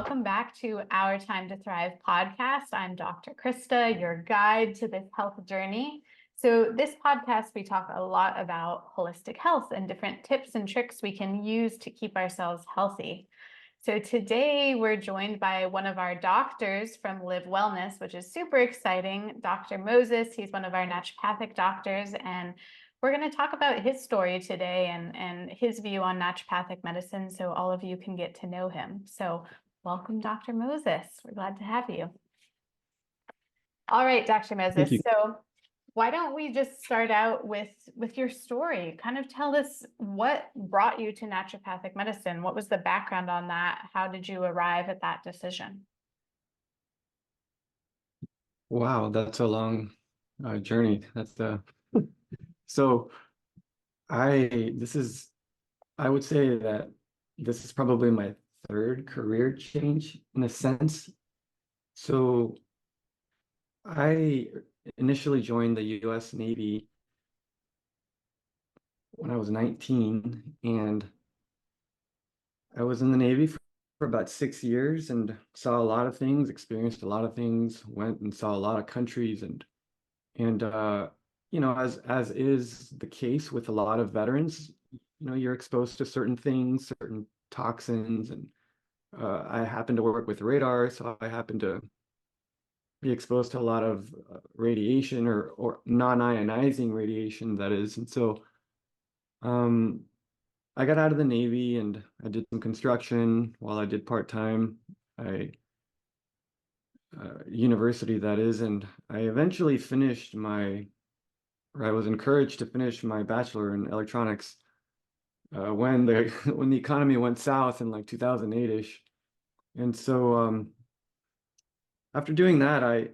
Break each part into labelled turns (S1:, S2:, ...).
S1: welcome back to Our Time to Thrive podcast. I'm Dr. Krista, your guide to this health journey. So this podcast, we talk a lot about holistic health and different tips and tricks we can use to keep ourselves healthy. So today we're joined by one of our doctors from Live Wellness, which is super exciting, Dr. Moses. He's one of our naturopathic doctors, and we're going to talk about his story today and his view on naturopathic medicine so all of you can get to know him. So welcome, Dr. Moses. We're glad to have you. All right, Dr. Moses. So why don't we just start out with your story? Kind of tell us what brought you to naturopathic medicine. What was the background on that? How did you arrive at that decision?
S2: Wow, that's a long journey. So I would say that this is probably my third career change in a sense. So I initially joined the US Navy when I was 19, and I was in the Navy for about 6 years and saw a lot of things, experienced a lot of things, went and saw a lot of countries, and as is the case with a lot of veterans, you're exposed to certain things, certain toxins, and I happen to work with radar, so I happen to be exposed to a lot of radiation or non-ionizing radiation, that is. And so I got out of the Navy and I did some construction while I did part-time. University, that is, and I eventually I was encouraged to finish my bachelor in electronics when the economy went south in like 2008-ish. And so after doing that, I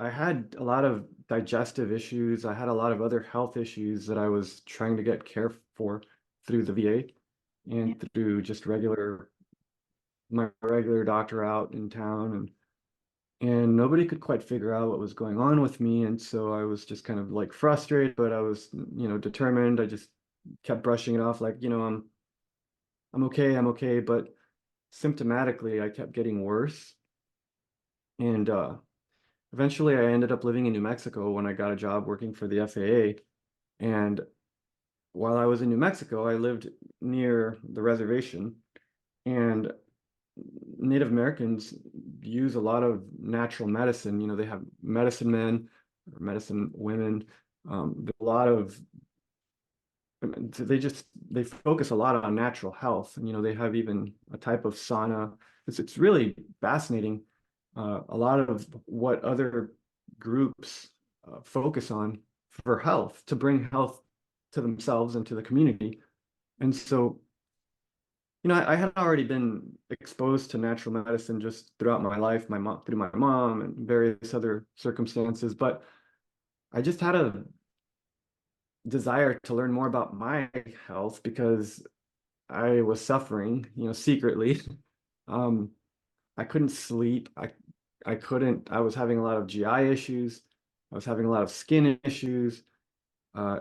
S2: had a lot of digestive issues. I had a lot of other health issues that I was trying to get care for through the VA and through just my regular doctor out in town, and nobody could quite figure out what was going on with me. And so I was just kind of like frustrated, but I was, determined. I just kept brushing it off like, I'm okay. But symptomatically, I kept getting worse. And eventually I ended up living in New Mexico when I got a job working for the FAA. And while I was in New Mexico, I lived near the reservation, and Native Americans use a lot of natural medicine. They have medicine men or medicine women. There's a lot of they focus a lot on natural health, and they have even a type of sauna. It's really fascinating. A lot of what other groups focus on for health, to bring health to themselves and to the community. And so I had already been exposed to natural medicine just throughout my life, through my mom and various other circumstances, but I just had a desire to learn more about my health because I was suffering, secretly. I couldn't sleep. I was having a lot of GI issues. I was having a lot of skin issues,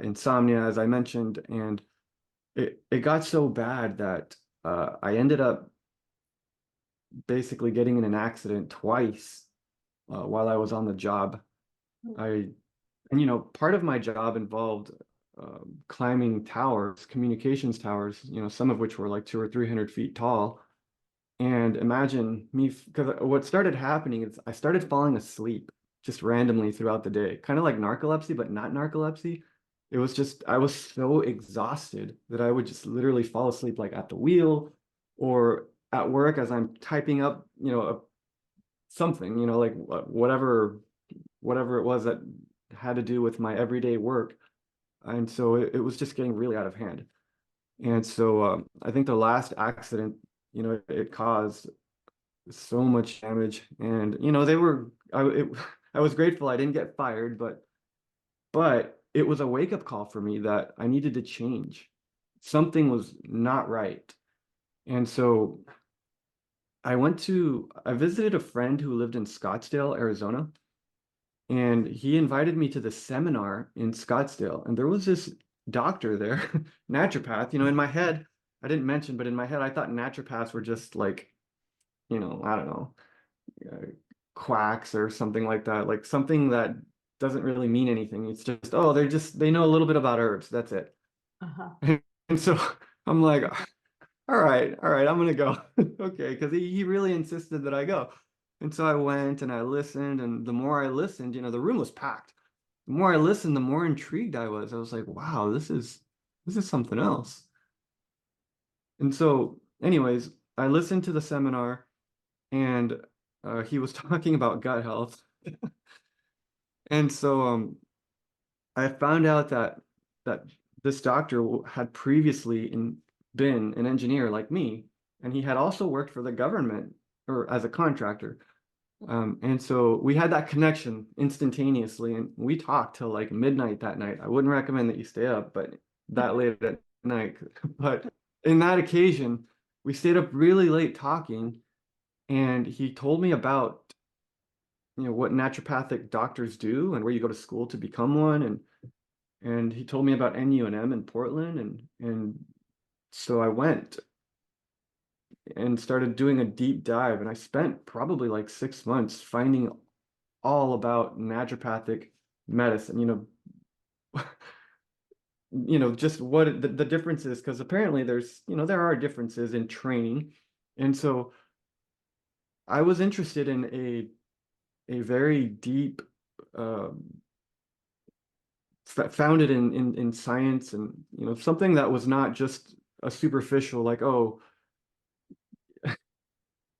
S2: insomnia, as I mentioned, and it got so bad that I ended up basically getting in an accident twice while I was on the job. Part of my job involved climbing towers, communications towers, some of which were like 200 or 300 feet tall. And imagine me, because what started happening is I started falling asleep just randomly throughout the day, kind of like narcolepsy, but not narcolepsy. It was just, I was so exhausted that I would just literally fall asleep like at the wheel or at work as I'm typing up, something, like whatever it was that had to do with my everyday work. And so it was just getting really out of hand. And so I think the last accident, it caused so much damage. And, I was grateful I didn't get fired, but it was a wake-up call for me that I needed to change. Something was not right. And so I visited a friend who lived in Scottsdale, Arizona, and he invited me to the seminar in Scottsdale. And there was this doctor there, naturopath. In my head, I didn't mention, but in my head, I thought naturopaths were just like, I don't know, uh, quacks or something like that, like something that doesn't really mean anything. It's just, oh, they know a little bit about herbs. That's it.
S1: Uh-huh.
S2: And so I'm like, all right, I'm gonna go. Okay, because he really insisted that I go. And so I went and I listened, and the more I listened, the room was packed. The more I listened, the more intrigued I was. I was like, wow, this is something else. And so, anyways, I listened to the seminar, and he was talking about gut health. And so I found out that this doctor had previously been an engineer like me, and he had also worked for the government or as a contractor. And so we had that connection instantaneously, and we talked till like midnight that night. I wouldn't recommend that you stay up, but that late at night. But in that occasion, we stayed up really late talking, and he told me about, what naturopathic doctors do and where you go to school to become one, and he told me about NUNM in Portland, and so I went and started doing a deep dive, and I spent probably like 6 months finding all about naturopathic medicine, just what the difference is, because apparently there are differences in training. And so I was interested in a very deep, founded in science, and something that was not just a superficial, like, oh,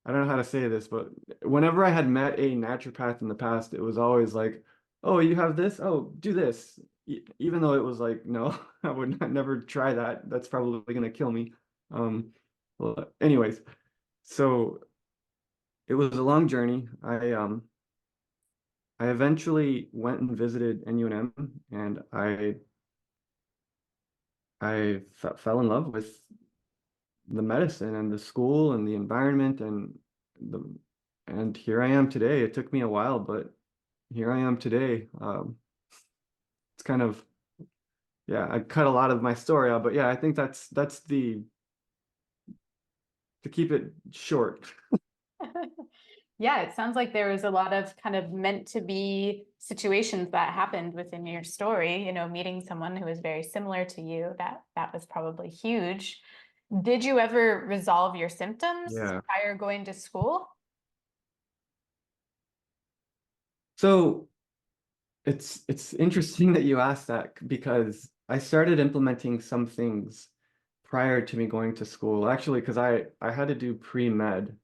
S2: I don't know how to say this, but whenever I had met a naturopath in the past, it was always like, oh, you have this? Oh, do this. Even though it was like, no, I would never try that. That's probably going to kill me. Well, anyways, so it was a long journey. I eventually went and visited NUNM, and I fell in love with the medicine and the school and the environment, the and here I am today. It took me a while, but here I am today. It's kind of, yeah, I cut a lot of my story out, but yeah, I think that's to keep it short.
S1: Yeah, it sounds like there was a lot of kind of meant to be situations that happened within your story, meeting someone who was very similar to you, that was probably huge. Did you ever resolve your symptoms
S2: Yeah.
S1: prior going to school?
S2: So it's interesting that you asked that, because I started implementing some things prior to me going to school. Actually, because I had to do pre-med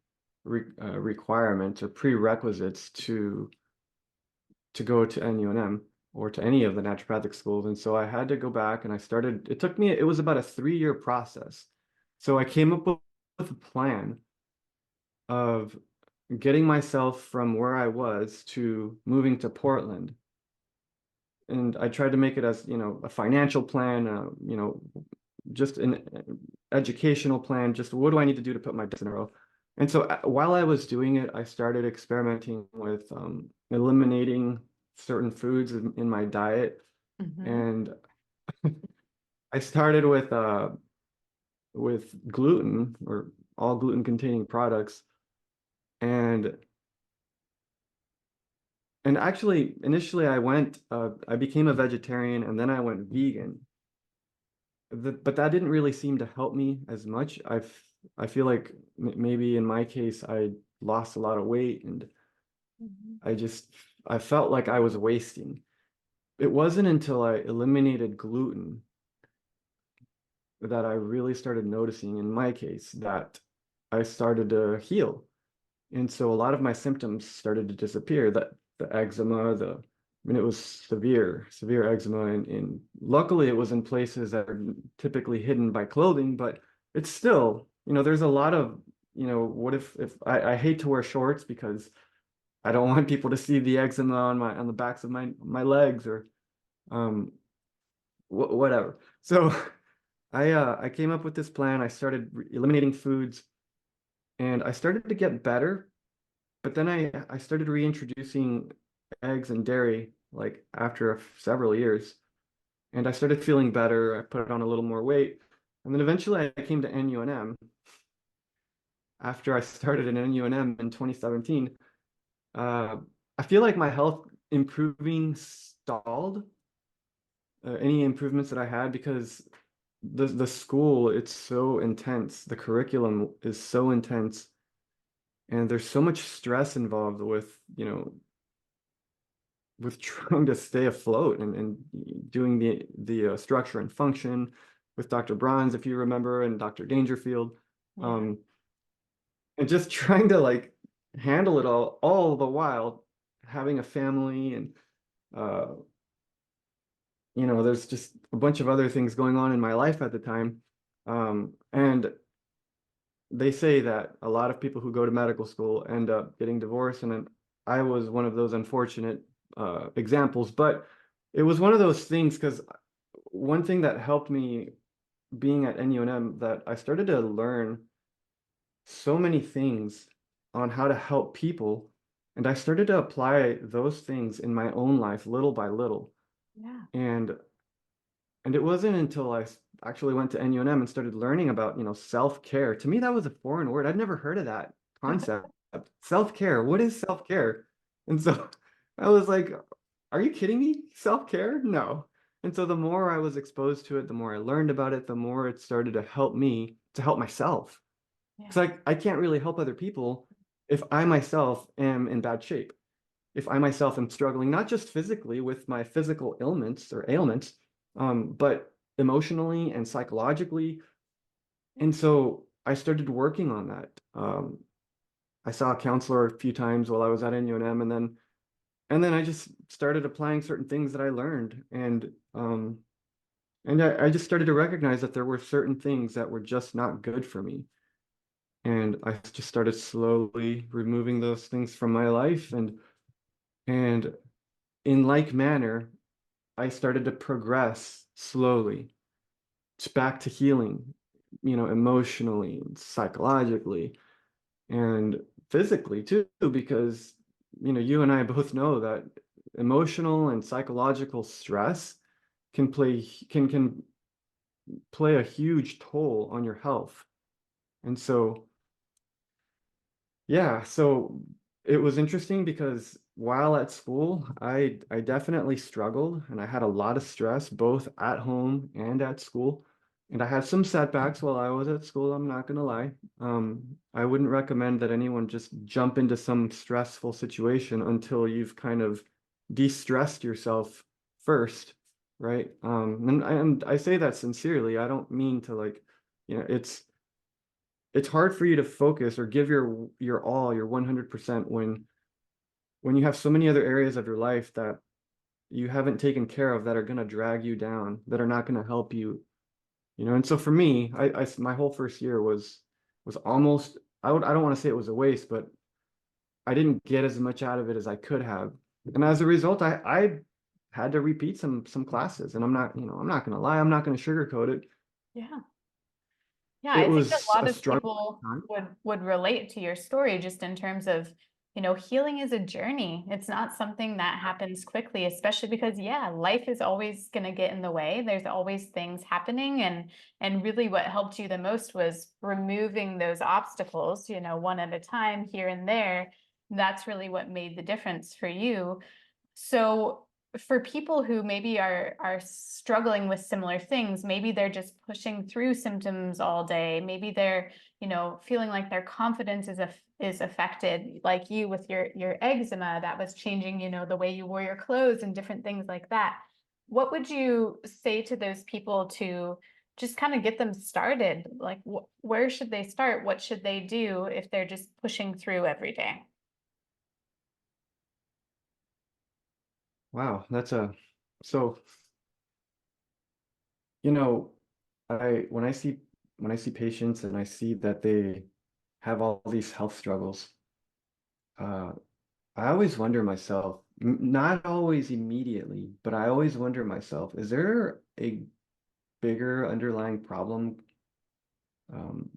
S2: requirements or prerequisites to go to NUNM or to any of the naturopathic schools. And so I had to go back, and it was about a 3-year process. So I came up with a plan of getting myself from where I was to moving to Portland. And I tried to make it as, a financial plan, just an educational plan, just what do I need to do to put my ducks in a row. And so while I was doing it, I started experimenting with eliminating certain foods in my diet.
S1: Mhm.
S2: And I started with gluten, or all gluten containing products. And actually, initially I became a vegetarian, and then I went vegan. But that didn't really seem to help me as much. I feel like maybe in my case, I lost a lot of weight, and
S1: Mhm.
S2: I just I felt like I was wasting. It wasn't until I eliminated gluten that I really started noticing, in my case, that I started to heal. And so a lot of my symptoms started to disappear. That the eczema, I mean, it was severe eczema, and luckily it was in places that are typically hidden by clothing, but it's still, there's a lot of, what if I hate to wear shorts because I don't want people to see the eczema on the backs of my legs, or um whatever. So I came up with this plan. I started eliminating foods, and I started to get better. But then I started reintroducing eggs and dairy, like after several years, and I started feeling better. I put on a little more weight, and then eventually I came to NUNM. after I started in NUNM in 2017, uh, I feel like my health improving stalled, any improvements that I had, because the school, it's so intense. The curriculum is so intense, and there's so much stress involved with, with trying to stay afloat and doing the structure and function with Dr. Bronze, if you remember, and Dr. Dangerfield,
S1: Yeah.
S2: um, and just trying to like handle it all the while having a family, and uh, there's just a bunch of other things going on in my life at the time. And they say that a lot of people who go to medical school end up getting divorced, and then I was one of those unfortunate examples. But it was one of those things, because one thing that helped me being at NUNM, that I started to learn so many things on how to help people, and I started to apply those things in my own life little by little.
S1: Yeah.
S2: And it wasn't until I actually went to NUNM and started learning about, self-care. To me, that was a foreign word. I'd never heard of that concept. Self-care. What is self-care? And so I was like, are you kidding me? Self-care? No. And so the more I was exposed to it, the more I learned about it, the more it started to help me to help myself.
S1: Yeah.
S2: Because I can't really help other people if I myself am in bad shape. If I myself am struggling, not just physically with my physical ailments, but emotionally and psychologically. And so I started working on that. I saw a counselor a few times while I was at NUNM, and then I just started applying certain things that I learned, and I just started to recognize that there were certain things that were just not good for me. And I just started slowly removing those things from my life, and in like manner, I started to progress slowly back to healing, emotionally and psychologically and physically too, because, you and I both know that emotional and psychological stress can play a huge toll on your health. And so, yeah, so it was interesting because while at school, I definitely struggled, and I had a lot of stress both at home and at school. And I had some setbacks while I was at school, I'm not gonna lie. I wouldn't recommend that anyone just jump into some stressful situation until you've kind of de-stressed yourself first, right? And I say that sincerely. I don't mean to, like, it's hard for you to focus or give your all, your 100%, when you have so many other areas of your life that you haven't taken care of, that are going to drag you down, that are not going to help you, And so for me, my whole first year was almost, I don't want to say it was a waste, but I didn't get as much out of it as I could have. And as a result, I had to repeat some classes, and I'm not going to lie, I'm not going to sugarcoat it.
S1: Yeah. Yeah,
S2: It
S1: I think a
S2: was
S1: lot
S2: a
S1: of
S2: struggle
S1: people
S2: time.
S1: would relate to your story just in terms of, healing is a journey. It's not something that happens quickly, especially because yeah, life is always going to get in the way. There's always things happening, and really what helped you the most was removing those obstacles, one at a time here and there. That's really what made the difference for you. So for people who maybe are struggling with similar things, maybe they're just pushing through symptoms all day. Maybe they're, feeling like their confidence is affected, like you with your eczema that was changing, the way you wore your clothes and different things like that. What would you say to those people to just kind of get them started? Like, where should they start? What should they do if they're just pushing through every day?
S2: Wow, so, you know, I when I see patients and I see that they have all these health struggles, uh, I always wonder myself, not always immediately, but I always wonder myself, is there a bigger underlying problem,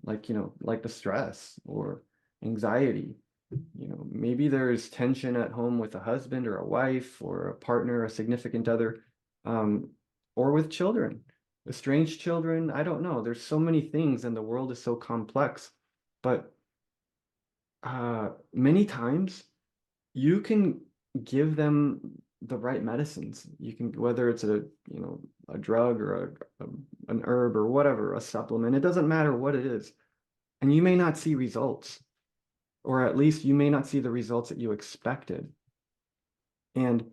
S2: like, like the stress or anxiety? Maybe there's tension at home with a husband or a wife or a partner, a significant other, um, or with children, estranged children. I don't know. There's so many things, and the world is so complex. But Many times you can give them the right medicines. You can, whether it's a drug or an herb or whatever, a supplement, it doesn't matter what it is. And you may not see results, or at least you may not see the results that you expected. And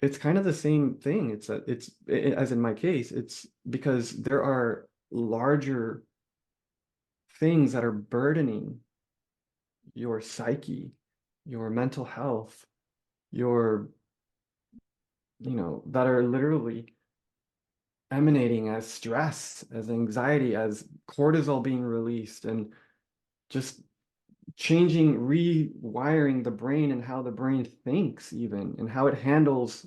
S2: it's kind of the same thing. As in my case, it's because there are larger things that are burdening your psyche, your mental health, your, that are literally emanating as stress, as anxiety, as cortisol being released, and just rewiring the brain and how the brain thinks, even, and how it handles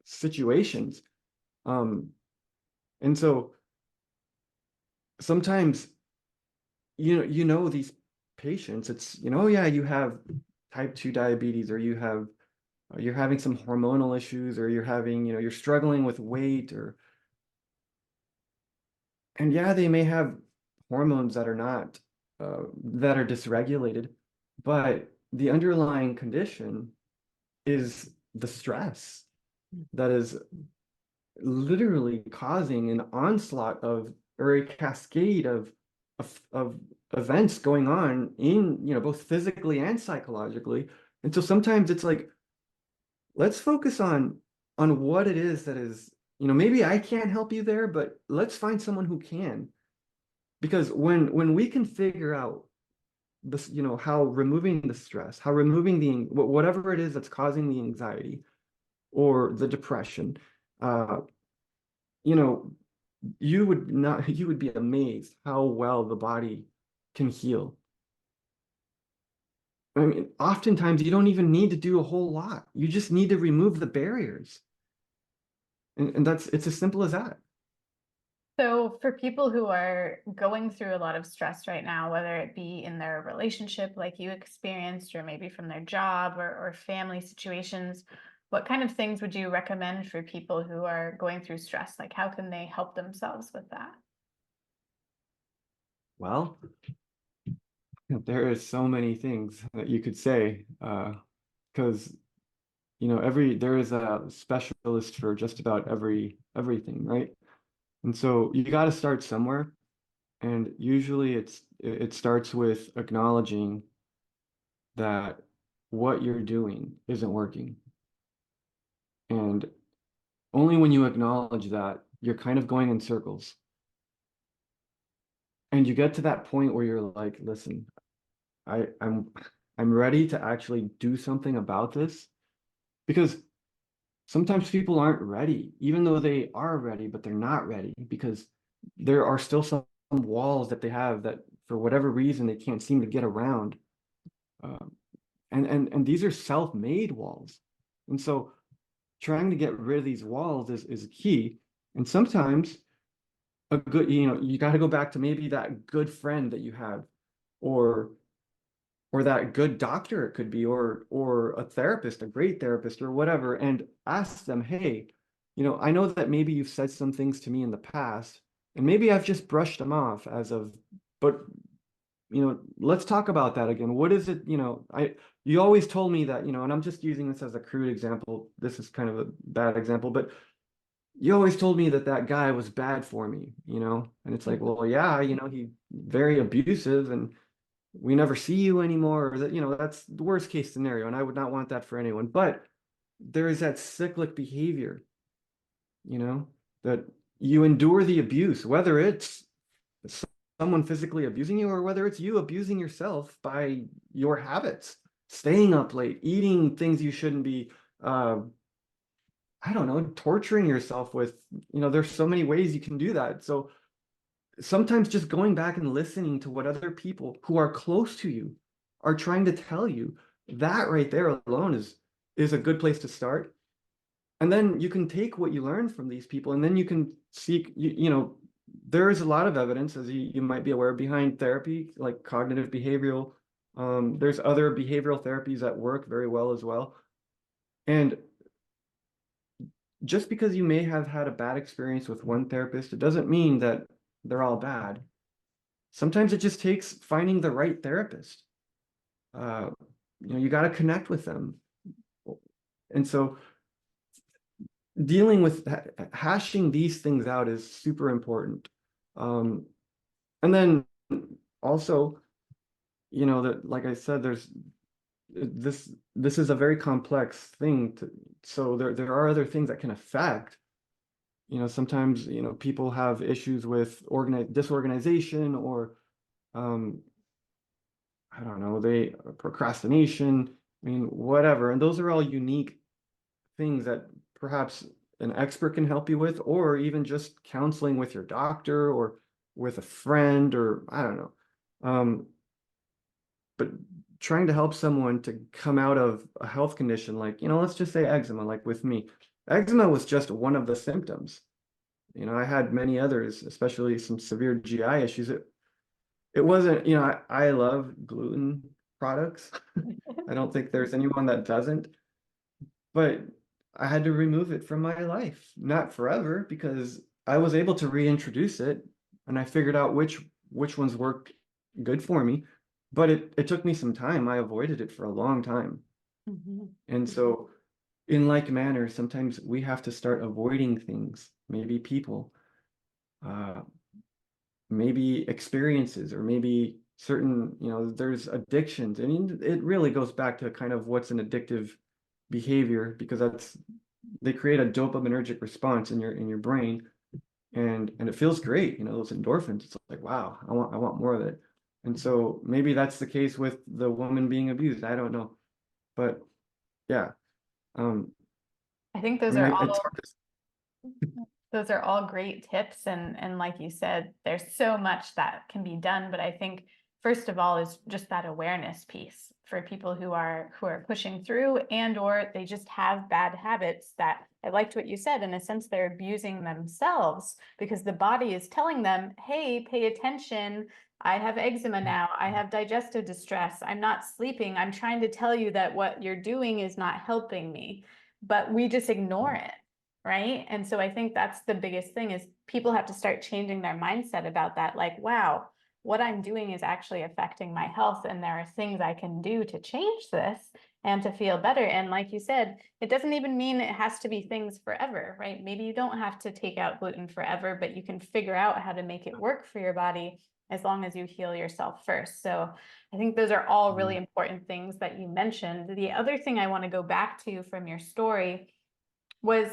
S2: situations. And so sometimes, these patients, it's, oh yeah, you have type 2 diabetes, or you're having some hormonal issues, or you're struggling with weight, and yeah, they may have hormones that are not, that are dysregulated, but the underlying condition is the stress that is literally causing an onslaught of, or a cascade of events going on in, both physically and psychologically. And so sometimes it's like, let's focus on what it is that is, maybe I can't help you there, but let's find someone who can. Because when we can figure out this, how removing the stress, how removing whatever it is that's causing the anxiety or the depression, uh, you know, you would be amazed how well the body can heal. I mean, oftentimes you don't even need to do a whole lot. You just need to remove the barriers. And it's as simple as that.
S1: So for people who are going through a lot of stress right now, whether it be in their relationship like you experienced, or maybe from their job or family situations, what kind of things would you recommend for people who are going through stress? Like, how can they help themselves with that?
S2: Well, there is so many things that you could say, because there is a specialist for just about everything, right? And so you got to start somewhere, and usually it starts with acknowledging that what you're doing isn't working. And only when you acknowledge that, you're kind of going in circles. And you get to that point where you're like, listen, I, I'm I'm ready to actually do something about this, because sometimes people aren't ready, even though they are ready, but they're not ready because there are still some walls that they have that for whatever reason they can't seem to get around. Um, and these are self-made walls. And so trying to get rid of these walls is key. And sometimes a good, you got to go back to maybe that good friend that you have, or that good doctor, it could be, or a therapist, a great therapist or whatever, and ask them, hey, I know that maybe you've said some things to me in the past, and maybe I've just brushed them off but let's talk about that again. What is it, you always told me that, and I'm just using this as a crude example. This is kind of a bad example, but you always told me that that guy was bad for me, and it's like, well, yeah, he very abusive, and we never see you anymore, or that, that's the worst case scenario, and I would not want that for anyone. But there is that cyclic behavior, that you endure the abuse, whether it's someone physically abusing you, or whether it's you abusing yourself by your habits, staying up late, eating things you shouldn't be, I don't know, torturing yourself with, there's so many ways you can do that. So sometimes just going back and listening to what other people who are close to you are trying to tell you, that right there alone is a good place to start. And then you can take what you learn from these people, and then you can seek, there is a lot of evidence, as you might be aware, behind therapy, like cognitive behavioral. There's other behavioral therapies that work very well as well. And just because you may have had a bad experience with one therapist, it doesn't mean that they're all bad. sometimes it just takes finding the right therapist. You got to connect with them. And so dealing with hashing these things out is super important. And then also, that, like I said, this is a very complex thing so there are other things that can affect. Sometimes, people have issues with disorganization or I don't know, procrastination, I mean, whatever. And those are all unique things that perhaps an expert can help you with, or even just counseling with your doctor or with a friend, or I don't know. But trying to help someone to come out of a health condition, like, let's just say eczema, like with me. Eczema was just one of the symptoms. I had many others, especially some severe GI issues. It wasn't, I love gluten products. I don't think there's anyone that doesn't, but I had to remove it from my life, not forever, because I was able to reintroduce it and I figured out which ones worked good for me. But it took me some time. I avoided it for a long time.
S1: Mhm.
S2: And so in like manner, sometimes we have to start avoiding things, maybe people, uh, maybe experiences, or maybe certain, there's addictions. I mean, it really goes back to kind of what's an addictive behavior, because they create a dopaminergic response in your brain, and it feels great, those endorphins. It's like, wow, I want more of it. And so maybe that's the case with the woman being abused. I don't know. But yeah,
S1: I think
S2: I mean, it's hard
S1: those are all great tips. And like you said, there's so much that can be done. But I think first of all is just that awareness piece for people who are pushing through and or they just have bad habits that I liked what you said. In a sense, they're abusing themselves because the body is telling them, hey, pay attention. I have eczema now. I have digestive distress. I'm not sleeping. I'm trying to tell you that what you're doing is not helping me. But we just ignore it. Right. And so I think that's the biggest thing is people have to start changing their mindset about that. Like, wow, what I'm doing is actually affecting my health. And there are things I can do to change this and to feel better. And like you said, it doesn't even mean it has to be things forever, right? Maybe you don't have to take out gluten forever, but you can figure out how to make it work for your body as long as you heal yourself first. So I think those are all really important things that you mentioned. The other thing I want to go back to from your story was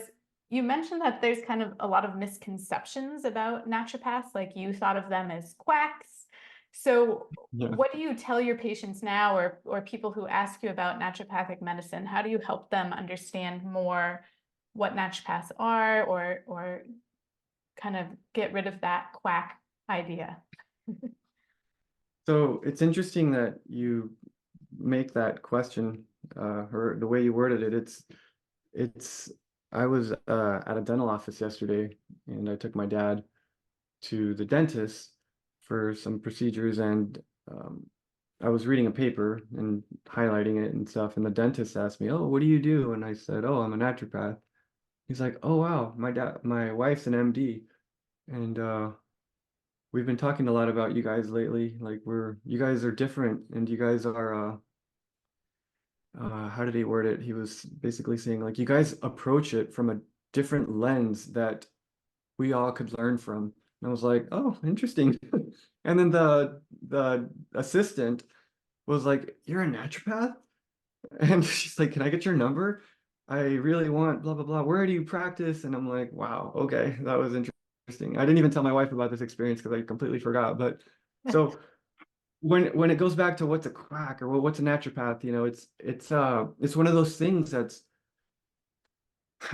S1: you mentioned that there's kind of a lot of misconceptions about naturopaths, like you thought of them as quacks. So
S2: yeah.
S1: what do you tell your patients now or people who ask you about naturopathic medicine? How do you help them understand more what naturopaths are or kind of get rid of that quack idea?
S2: So it's interesting that you make that question, or the way you worded it. It's I was at a dental office yesterday, and I took my dad to the dentist for some procedures, and I was reading a paper and highlighting it and stuff, and the dentist asked me, "Oh, what do you do?" And I said, "Oh, I'm a naturopath." He's like, "Oh, wow, my wife's an MD, and we've been talking a lot about you guys lately. Like, you guys are different, and you guys are how did he word it? He was basically saying, like, you guys approach it from a different lens that we all could learn from." And I was like, "Oh, interesting." And then the assistant was like, "You're a naturopath?" And she's like, "Can I get your number? I really want blah blah blah. Where do you practice?" And I'm like, "Wow, okay, that was interesting." I didn't even tell my wife about this experience because I completely forgot. But so when it goes back to what's a quack or what's a naturopath, it's one of those things that's,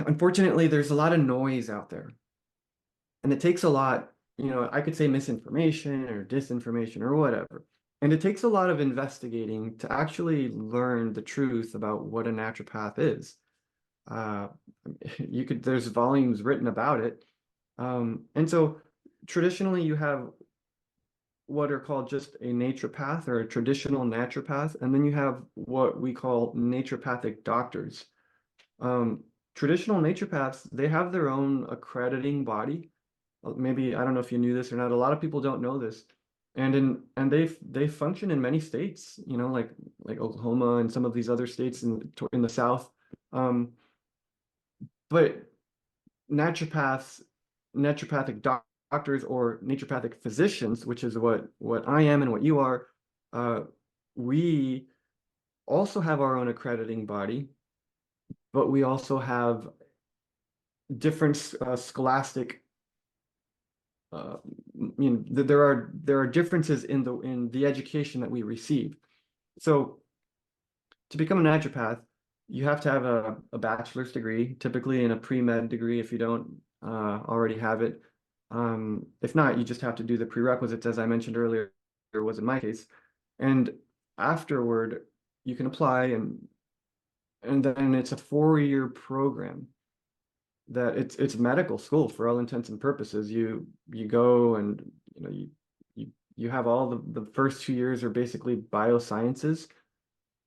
S2: unfortunately, there's a lot of noise out there, and it takes a lot. I could say misinformation or disinformation or whatever. And it takes a lot of investigating to actually learn the truth about what a naturopath is. Uh, there's volumes written about it. And so traditionally you have what are called just a naturopath or a traditional naturopath, and then you have what we call naturopathic doctors. Traditional naturopaths, they have their own accrediting body. Maybe, I don't know if you knew this or not. A lot of people don't know this. and they function in many states, you know, like Oklahoma and some of these other states in the South. But naturopaths, doctors or naturopathic physicians, which is what I am and what you are, we also have our own accrediting body, but we also have different scholastic. There are differences in the education that we receive. So to become a naturopath, you have to have a bachelor's degree, typically in a pre-med degree if you don't already have it. If not, you just have to do the prerequisites, as I mentioned earlier, was in my case. And afterward, you can apply, and then it's a 4-year program that it's medical school for all intents and purposes. You go and you have all the first 2 years are basically biosciences.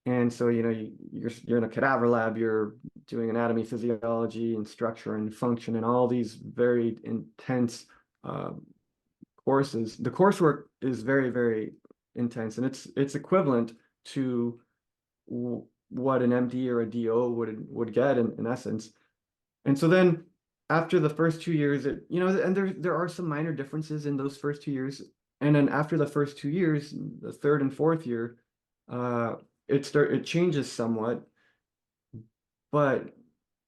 S2: And so, you're in a cadaver lab, you're doing anatomy, physiology, and structure and function, and all these very intense courses. The coursework is very, very intense, and it's equivalent to what an MD or a DO would get in essence. And so then after the first 2 years, and there are some minor differences in those first 2 years. And then after the first 2 years, the third and fourth year, it changes somewhat, but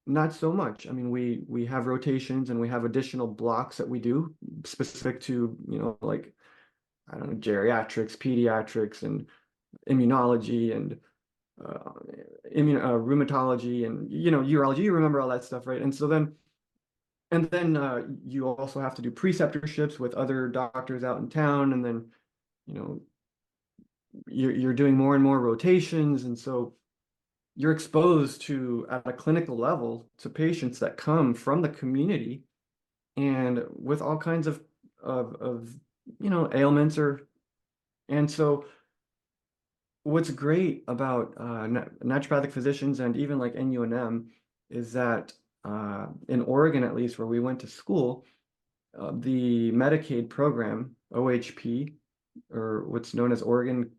S2: not so much. I mean, we have rotations and we have additional blocks that we do specific to, like, I don't know, geriatrics, pediatrics, and immunology, and rheumatology, and urology. You remember all that stuff, right? And then you also have to do preceptorships with other doctors out in town, and then you're doing more and more rotations, and so you're exposed to, at a clinical level, to patients that come from the community and with all kinds of ailments. And so what's great about naturopathic physicians, and even like NUNM, is that in Oregon, at least where we went to school, the Medicaid program, OHP, or what's known as Oregon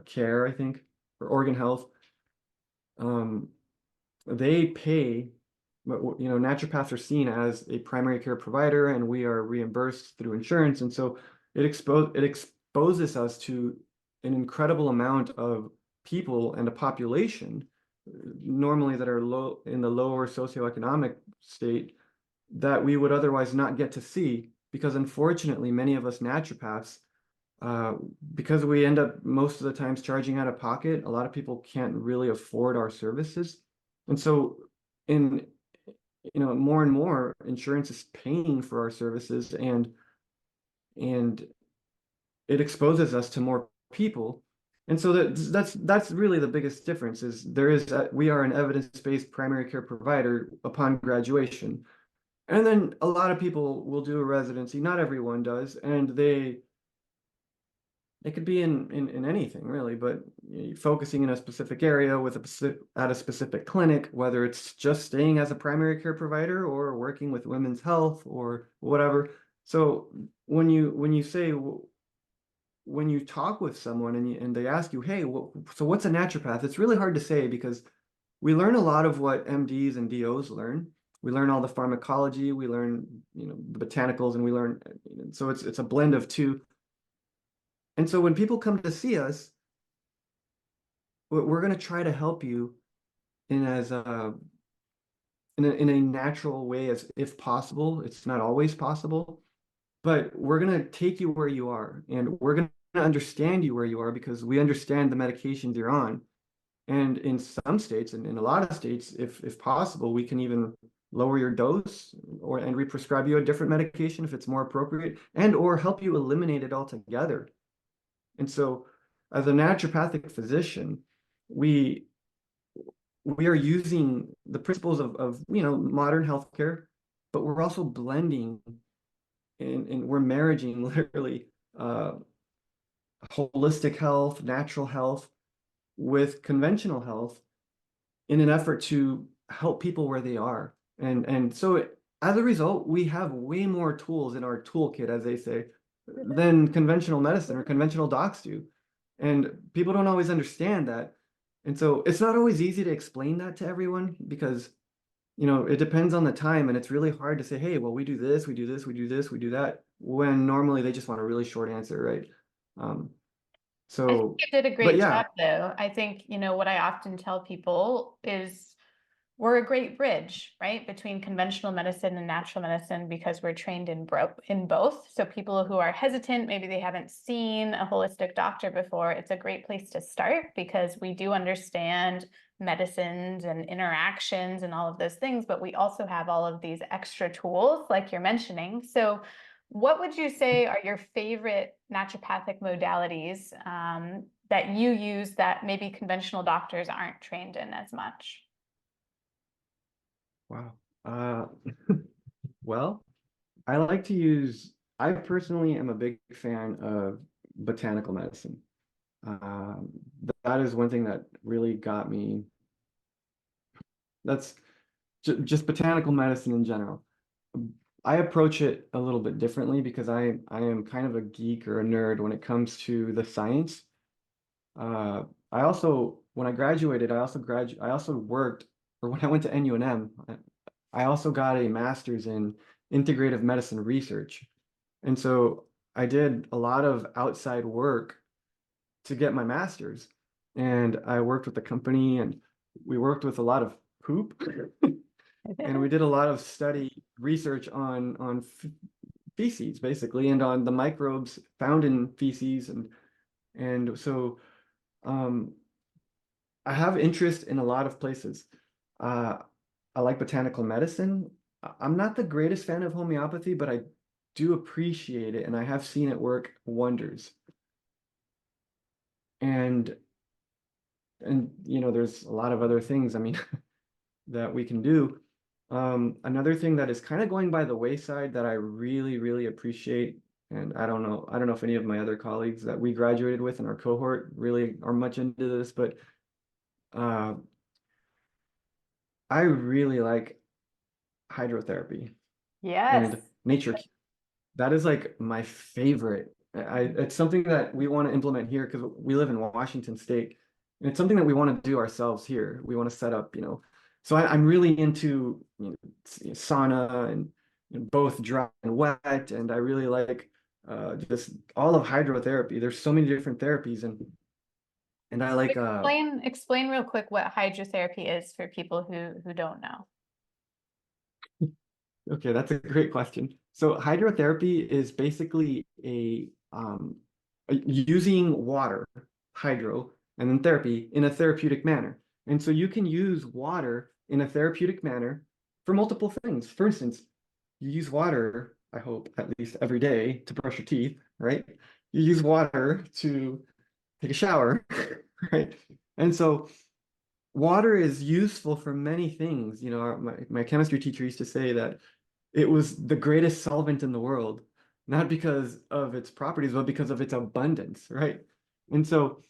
S2: Care, I think, or Oregon Health, they pay, naturopaths are seen as a primary care provider, and we are reimbursed through insurance. And so it exposes us to an incredible amount of people and a population normally that are low in the lower socioeconomic state that we would otherwise not get to see, because unfortunately many of us naturopaths, because we end up most of the times charging out of pocket, a lot of people can't really afford our services. And so more and more insurance is paying for our services, and it exposes us to more people. And so that's really the biggest difference. Is we are an evidence-based primary care provider upon graduation. And then a lot of people will do a residency. Not everyone does, and it could be in anything really, but focusing in a specific area at a specific clinic, whether it's just staying as a primary care provider or working with women's health or whatever. So when you talk with someone and they ask you, hey, so what's a naturopath? It's really hard to say, because we learn a lot of what MDs and DOs learn. We learn all the pharmacology, we learn, the botanicals, and we learn, so it's a blend of two. And so when people come to see us, we're going to try to help you in a natural way, as if possible. It's not always possible, but we're going to take you where you are, and we're going to understand you where you are, because we understand the medications you're on. And in some states, and in a lot of states, if possible, we can even lower your dose and re-prescribe you a different medication if it's more appropriate, and or help you eliminate it altogether. And so as a naturopathic physician, we are using the principles of modern healthcare, but we're also blending and we're marrying literally holistic health, natural health with conventional health in an effort to help people where they are. And so as a result, we have way more tools in our toolkit, as they say, than conventional medicine or conventional docs do. And people don't always understand that. And so it's not always easy to explain that to everyone because, it depends on the time and it's really hard to say, hey, well, we do this, we do this, we do this, we do that, when normally they just want a really short answer, right? Um,
S1: I think
S2: so,
S1: you did a
S2: but
S1: great
S2: yeah,
S1: job, though. I think, what I often tell people is we're a great bridge, right, between conventional medicine and natural medicine because we're trained in both. So people who are hesitant, maybe they haven't seen a holistic doctor before, it's a great place to start because we do understand medicines and interactions and all of those things, but we also have all of these extra tools like you're mentioning. So what would you say are your favorite naturopathic modalities that you use that maybe conventional doctors aren't trained in as much?
S2: wow. Uh, well, I personally am a big fan of botanical medicine. Um, that is one thing that really got me. That's just botanical medicine in general. I approach it a little bit differently because I am kind of a geek or a nerd when it comes to the science. I also, when I graduated, I also worked, or when I went to NUNM, I also got a master's in integrative medicine research. And so I did a lot of outside work to get my master's. And I worked with the company and we worked with a lot of poop and we did a lot of study research on feces basically and on the microbes found in feces and so um, I have interest in a lot of places. Uh, I like botanical medicine. I'm not the greatest fan of homeopathy, but I do appreciate it and I have seen it work wonders. And there's a lot of other things, I mean, that we can do. Another thing that is kind of going by the wayside that I really, really appreciate, and I don't know if any of my other colleagues that we graduated with in our cohort really are much into this, but uh, I really like hydrotherapy
S1: Yes.
S2: and nature. That is like my favorite. It's something that we want to implement here because we live in Washington State. And it's something that we want to do ourselves here. We want to set up, So I'm really into sauna and both dry and wet. And I really like just all of hydrotherapy. There's so many different therapies and I like
S1: Explain real quick what hydrotherapy is for people who don't know.
S2: okay, that's a great question. So hydrotherapy is basically using water, hydro, and then therapy in a therapeutic manner. And so you can use water in a therapeutic manner for multiple things. For instance, you use water, I hope, at least every day to brush your teeth, right? You use water to take a shower, right? And so water is useful for many things. My chemistry teacher used to say that it was the greatest solvent in the world, not because of its properties, but because of its abundance, right? And so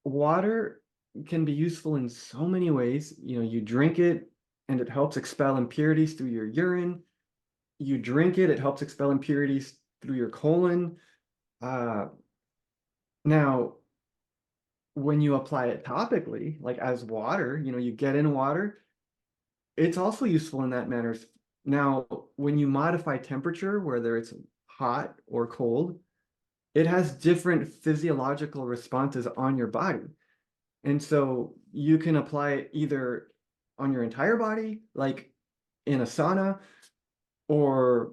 S2: water can be useful in so many ways. You drink it and it helps expel impurities through your urine. You drink it, it helps expel impurities through your colon. Uh, now, when you apply it topically, like as water, you get in water, it's also useful in that manner. Now, when you modify temperature, whether it's hot or cold, it has different physiological responses on your body. And so you can apply it either on your entire body, like in a sauna, or,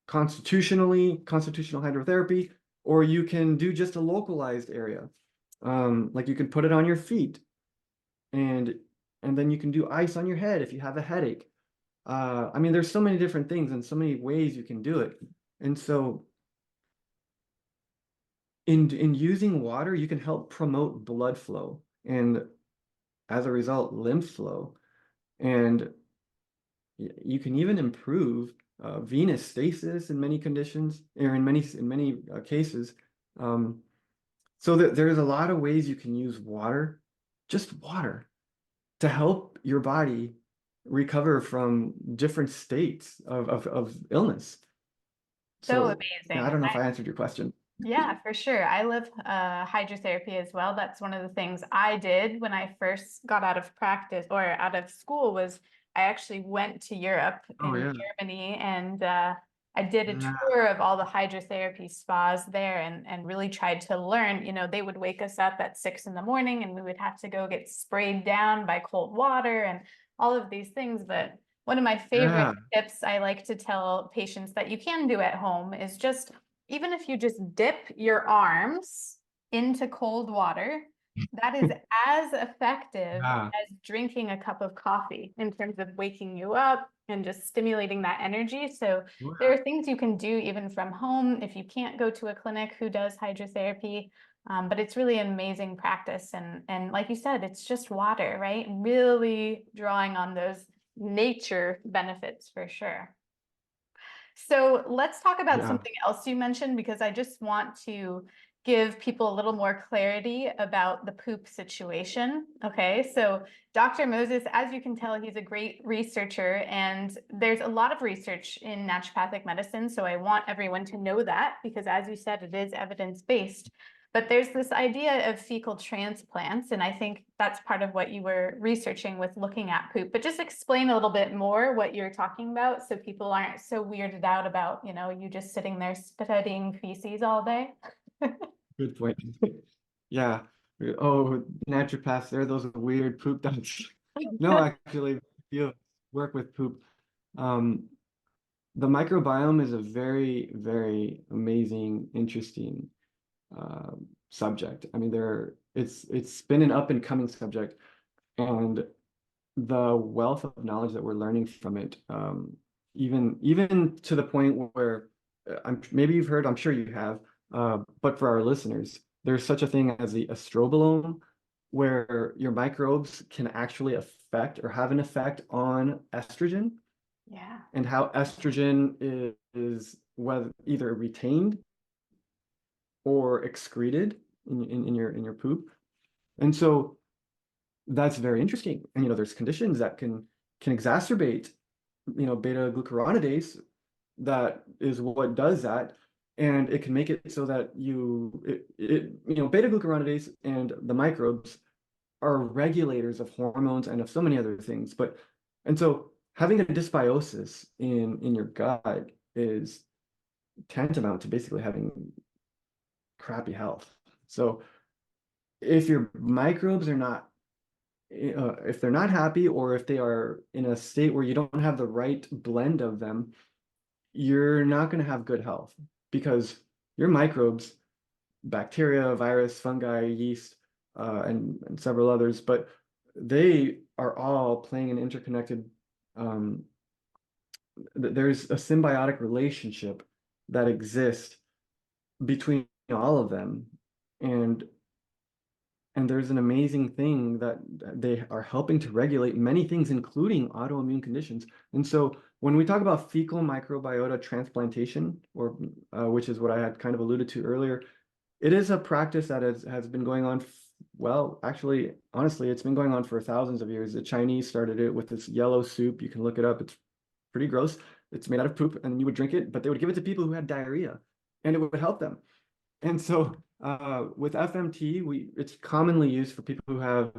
S2: constitutional hydrotherapy, or you can do just a localized area. Like you can put it on your feet and and then you can do ice on your head if you have a headache. I mean, there's so many different things and so many ways you can do it. And so in using water, you can help promote blood flow and as a result, lymph flow. And you can even improve venous stasis in many conditions or in many cases. Um, so that there's a lot of ways you can use water, just water, to help your body recover from different states of illness.
S1: So
S2: So yeah, I
S1: amazing.
S2: don't know if I answered your question.
S1: Yeah, for sure. I love hydrotherapy as well. That's one of the things I did when I first got out of practice or out of school was I actually went to Europe
S2: Oh
S1: in
S2: yeah.
S1: Germany and I did a
S2: Yeah.
S1: tour of all the hydrotherapy spas there and really tried to learn. You know, they would wake us up at 6 in the morning and we would have to go get sprayed down by cold water and all of these things. But one of my favorite
S2: Yeah.
S1: tips I like to tell patients that you can do at home is just even if you just dip your arms into cold water, that is as effective
S2: Yeah.
S1: as drinking a cup of coffee in terms of waking you up and just stimulating that energy. So there are things you can do even from home if you can't go to a clinic who does hydrotherapy. But it's really an amazing practice. And like you said, it's just water, right? Really drawing on those nature benefits for sure. So let's talk about
S2: Yeah.
S1: something else you mentioned because I just want to give people a little more clarity about the poop situation. Okay, so Dr. Moses, as you can tell, he's a great researcher, and there's a lot of research in naturopathic medicine. So I want everyone to know that because, as you said, it is evidence-based. But there's this idea of fecal transplants, and I think that's part of what you were researching with looking at poop. But just explain a little bit more what you're talking about so people aren't so weirded out about, you know, you just sitting there studying feces all day.
S2: Good point. Yeah. Oh, naturopaths, they're those weird poop dogs. No, actually, you work with poop. Um, the microbiome is a very, very amazing, interesting subject. I mean, it's been an up and coming subject, and the wealth of knowledge that we're learning from it, even to the point where maybe you've heard, I'm sure you have, but for our listeners, there's such a thing as the estrobolome, where your microbes can actually affect or have an effect on estrogen
S1: Yeah.
S2: and how estrogen is whether either retained or excreted in your poop. And so that's very interesting. And there's conditions that can exacerbate, beta glucuronidase. That is what does that. And it can make it so that beta glucuronidase and the microbes are regulators of hormones and of so many other things. And so having a dysbiosis in your gut is tantamount to basically having crappy health. So if your microbes are not if they're not happy, or if they are in a state where you don't have the right blend of them, you're not going to have good health, because your microbes, bacteria, virus, fungi, yeast, and several others, but they are all playing an interconnected, um, there's a symbiotic relationship that exists between all of them. And there's an amazing thing that they are helping to regulate many things, including autoimmune conditions. And so when we talk about fecal microbiota transplantation, or which is what I had kind of alluded to earlier, it is a practice that has been going on. Well, actually, honestly, it's been going on for thousands of years. The Chinese started it with this yellow soup. You can look it up. It's pretty gross. It's made out of poop, and you would drink it, but they would give it to people who had diarrhea, and it would help them. And so with FMT, it's commonly used for people who have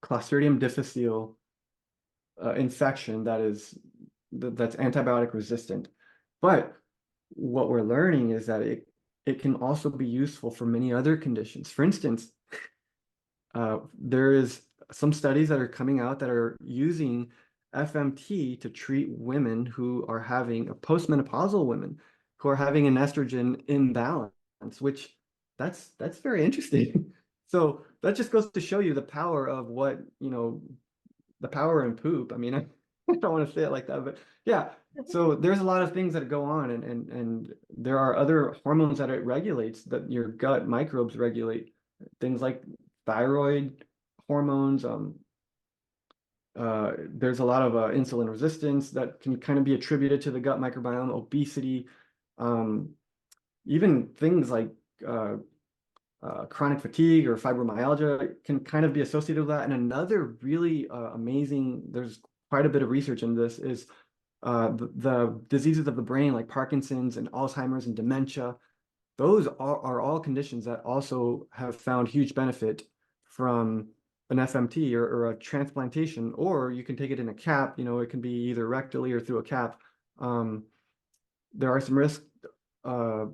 S2: Clostridium difficile infection that's antibiotic resistant. But what we're learning is that it can also be useful for many other conditions. For instance, there is some studies that are coming out that are using FMT to treat women who are having postmenopausal women who are having an estrogen imbalance, which that's very interesting. So that just goes to show you the power of the power in poop. I mean, I don't want to say it like that, but yeah. So there's a lot of things that go on, and there are other hormones that it regulates, that your gut microbes regulate, things like thyroid hormones. There's a lot of insulin resistance that can kind of be attributed to the gut microbiome, obesity, um, even things like chronic fatigue or fibromyalgia can kind of be associated with that. And another really amazing, there's quite a bit of research in this, is the diseases of the brain like Parkinson's and Alzheimer's and dementia. Those are all conditions that also have found huge benefit from an FMT or a transplantation, or you can take it in a cap. It can be either rectally or through a cap. There are some risks uh,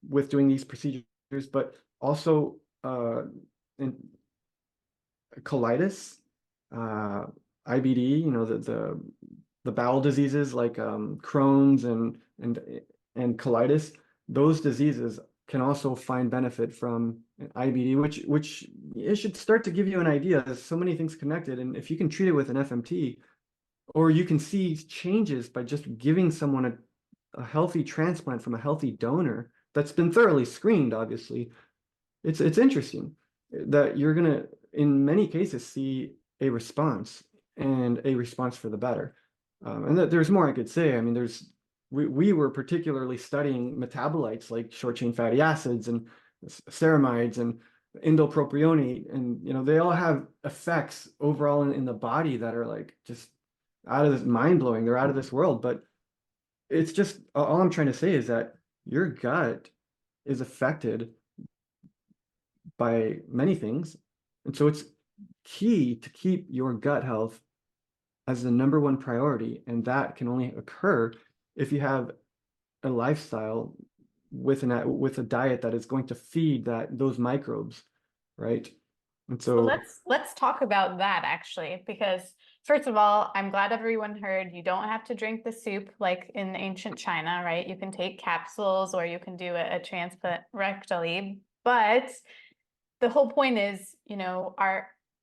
S2: with doing these procedures, but also in colitis, IBD, the bowel diseases like Crohn's and colitis. Those diseases can also find benefit from IBD, which it should start to give you an idea. There's so many things connected, and if you can treat it with an FMT, or you can see changes by just giving someone a healthy transplant from a healthy donor that's been thoroughly screened, obviously, it's interesting that you're gonna, in many cases, see a response and a response for the better. And that there's more I could say. I mean, we were particularly studying metabolites like short chain fatty acids and ceramides and indopropionate, and they all have effects overall in the body that are like just out of this mind blowing. They're out of this world. But it's just, all I'm trying to say is that your gut is affected by many things. And so it's key to keep your gut health as the number one priority. And that can only occur if you have a lifestyle with a diet that is going to feed those microbes, right? And
S1: So
S2: so,
S1: let's talk about that actually, because first of all, I'm glad everyone heard you don't have to drink the soup like in ancient China, right? You can take capsules or you can do a transplant rectally, but the whole point is,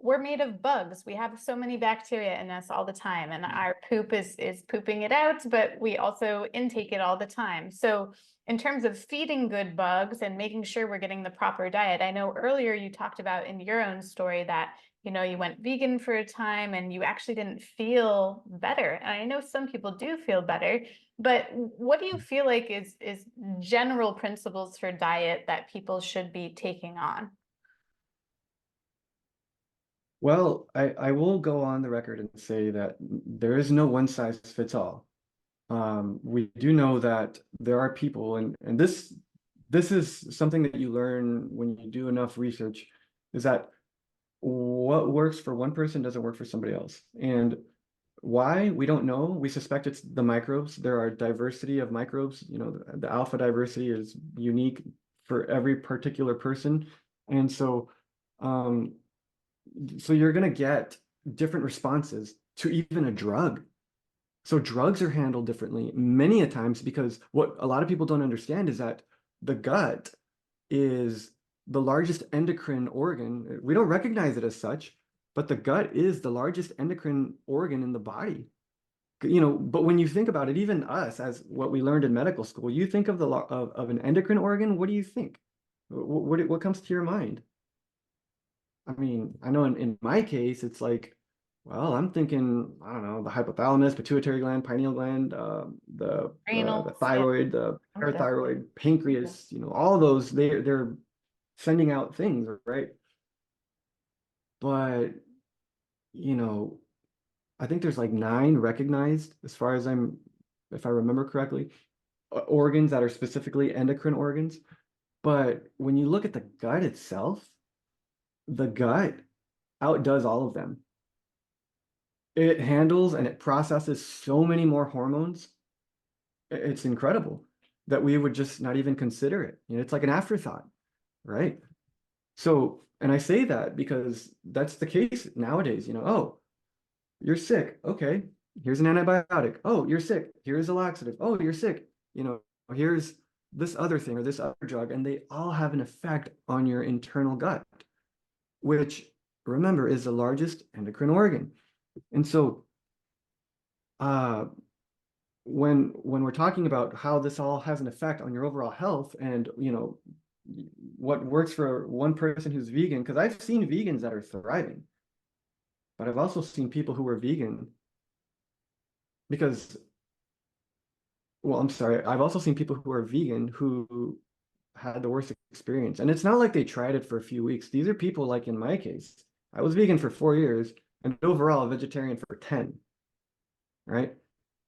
S1: we're made of bugs. We have so many bacteria in us all the time, and our poop is pooping it out, but we also intake it all the time. So in terms of feeding good bugs and making sure we're getting the proper diet, I know earlier you talked about in your own story that, you went vegan for a time and you actually didn't feel better. And I know some people do feel better, but what do you feel like is general principles for diet that people should be taking on?
S2: well, I will go on the record and say that there is no one size fits all. We do know that there are people, and this is something that you learn when you do enough research, is that what works for one person doesn't work for somebody else. And why? We don't know. We suspect it's the microbes. There are diversity of microbes. The alpha diversity is unique for every particular person. And so you're going to get different responses to even a drug. So drugs are handled differently many a times, because what a lot of people don't understand is that the gut is the largest endocrine organ. We don't recognize it as such, but the gut is the largest endocrine organ in the body. But when you think about it, even us, as what we learned in medical school, you think of an endocrine organ, what do you think? What comes to your mind? I mean, I know in my case, it's like, well, I'm thinking, I don't know, the hypothalamus, pituitary gland, pineal gland, the
S1: Renals, yeah.
S2: thyroid, the
S1: Okay.
S2: parathyroid, pancreas, all those, they're sending out things, right? But, you know, I think there's like 9 recognized, as far as if I remember correctly, organs that are specifically endocrine organs. But when you look at the gut itself, the gut outdoes all of them. It handles and it processes so many more hormones. It's incredible that we would just not even consider it. It's like an afterthought, right? So, and I say that because that's the case nowadays. Oh, you're sick. Okay, here's an antibiotic. Oh, you're sick. Here's a laxative. Oh, you're sick. Here's this other thing or this other drug, and they all have an effect on your internal gut, which, remember, is the largest endocrine organ. And so, uh, when we're talking about how this all has an effect on your overall health, and what works for one person who's vegan, because I've seen vegans that are thriving, but I've also seen people who are vegan because, well, I'm sorry, I've also seen people who are vegan who had the worst experience. And it's not like they tried it for a few weeks. These are people, like in my case, I was vegan for 4 years and overall a vegetarian for 10, right?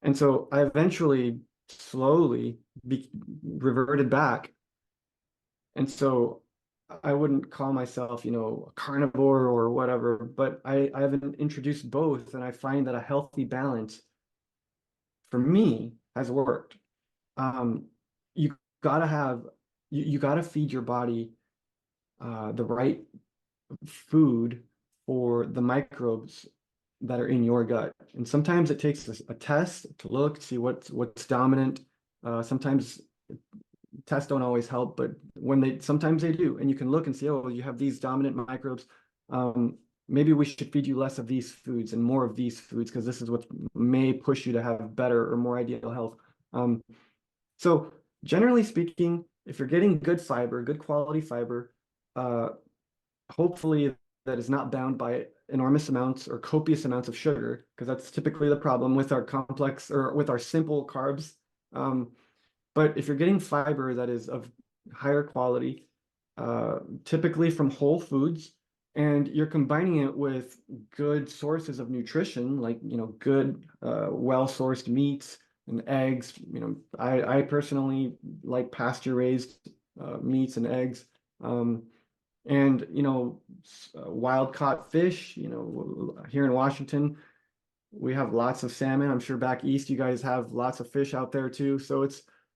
S2: And so I eventually slowly reverted back. And so I wouldn't call myself, a carnivore or whatever, but I have introduced both, and I find that a healthy balance for me has worked. Um, you gotta have you gotta feed your body the right food for the microbes that are in your gut. And sometimes it takes a test to look, see what's dominant. Sometimes tests don't always help, but sometimes they do. And you can look and see, oh, you have these dominant microbes. Maybe we should feed you less of these foods and more of these foods because this is what may push you to have better or more ideal health. So generally speaking, if you're getting good fiber, good quality fiber, uh, hopefully that is not bound by enormous amounts or copious amounts of sugar, because that's typically the problem with our complex or with our simple carbs. But if you're getting fiber that is of higher quality, typically from whole foods, and you're combining it with good sources of nutrition, like, good, well-sourced meats and eggs. I personally like pasture-raised meats and eggs. And wild caught fish, here in Washington, we have lots of salmon. I'm sure back east you guys have lots of fish out there too. So